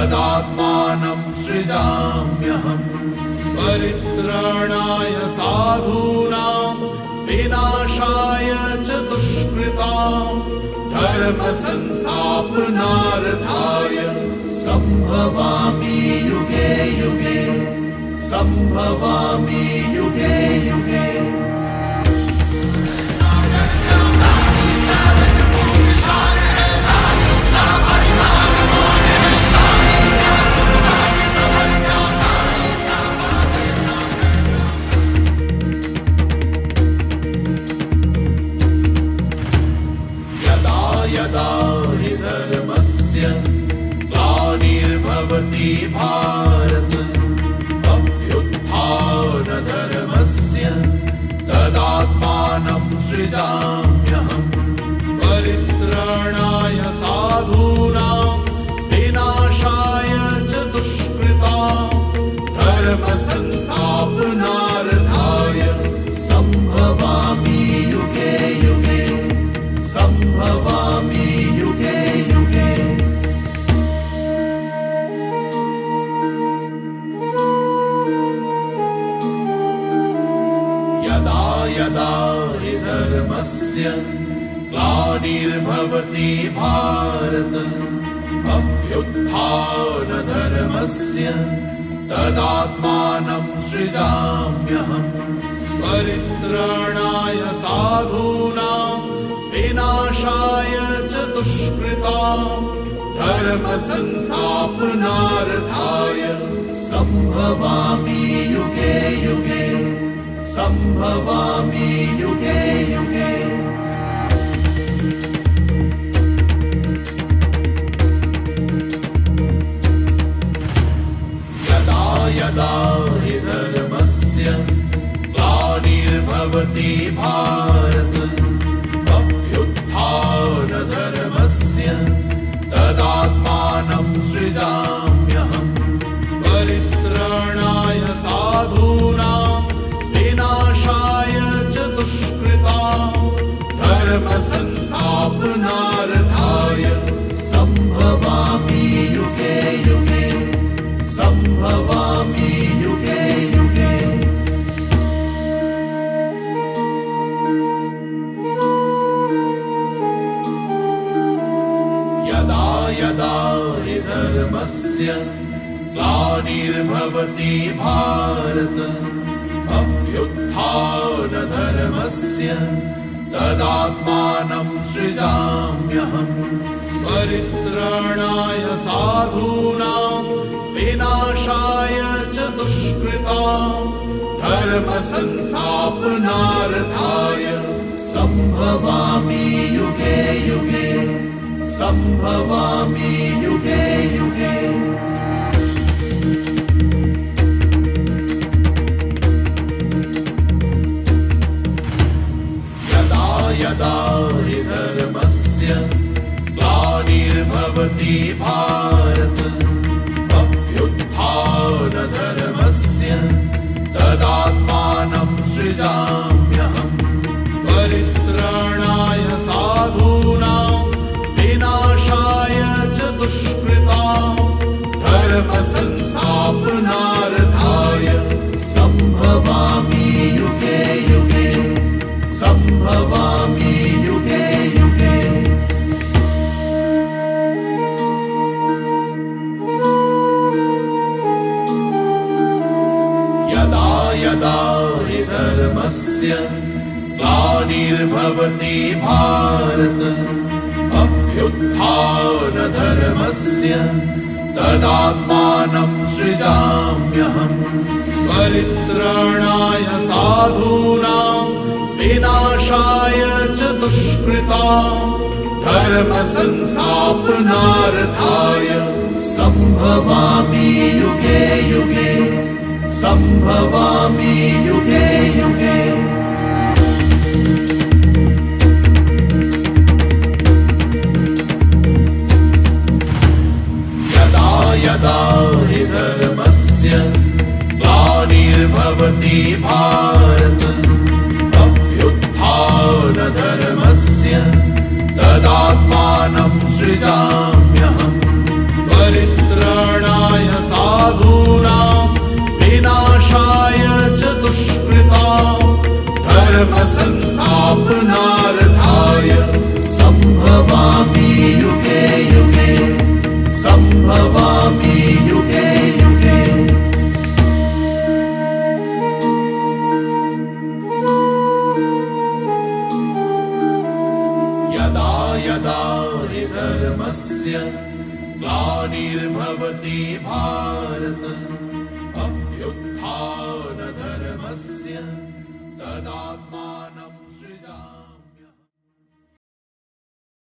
तदात्मानं सृजाम्यहम्। परित्राणाय साधूनां विनाशाय च दुष्कृतां धर्म संस्थापनार्थाय संभवामि युगे युगे। संभवामि युगे युगे। यदा हि धर्मस्य ग्लानिर्भवति भारत अभ्युत्थानधर्मस्य तदात्मानं सृजाम्यहम्। परित्राणाय साधूनां विनाशाय च दुष्कृतां धर्म संस्थापनार्थाय संभवामि युगे युगे। संभवामि युगे युगे। यदा यदा हि धर्मस्य ग्लानिर्भवति भारत अभ्युत्थानधर्मस्य तदात्मानं सृजाम्यहम्। परित्राणाय साधूनां विनाशाय च दुष्कृतां धर्म संस्थापनार्थाय संभवामि युगे युगे। संभवामि युगे युगे। यदा यदा हि धर्मस्य ग्लानिर्भवति भारत अभ्युत्थानधर्मस्य तदात्मानं सृजाम्यहम्। परित्राणाय साधूनां विनाशाय च दुष्कृतां धर्म संस्थापनार्थाय संभवामि युगे युगे। संभवामि युगे युगे। यदा यदा हि धर्मस्य ग्लानिर्भवति भारत अभ्युत्थानधर्मस्य तदात्मानं सृजाम्यहम्। परित्राणाय साधूनां विनाशाय च दुष्कृतां धर्म संस्थापनार्थाय संभवामि युगे युगे। संभवामि युगे युगे। यदा यदा हि धर्मस्य ग्लानिर्भवति भारत अभ्युत्थानधर्मस्य तदात्मानं सृजाम्यहम्। परित्राणाय साधूनां विनाशाय च दुष्कृतां धर्म संस्थापनार्थाय संभवामि युगे युगे। संभवामि युगे युगे। यदा यदा हि धर्मस्य ग्लानिर्भवति भारत अभ्युत्थानधर्मस्य तदात्मानं सृजाम्यहम्। परित्राणाय साधूनां विनाशाय च दुष्कृतां धर्म संस्थापनार्थाय संभवामि युगे युगे। संभवामि युगे युगे। यदा यदा हि धर्मस्य ग्लानिर्भवति भारत अभ्युत्थानधर्मस्य तदात्मानं सृजाम्यहम्। परित्राणाय हि धर्मस्य ग्लानिर्भवति भारत अभ्युत्थानधर्मस्य तदात्मा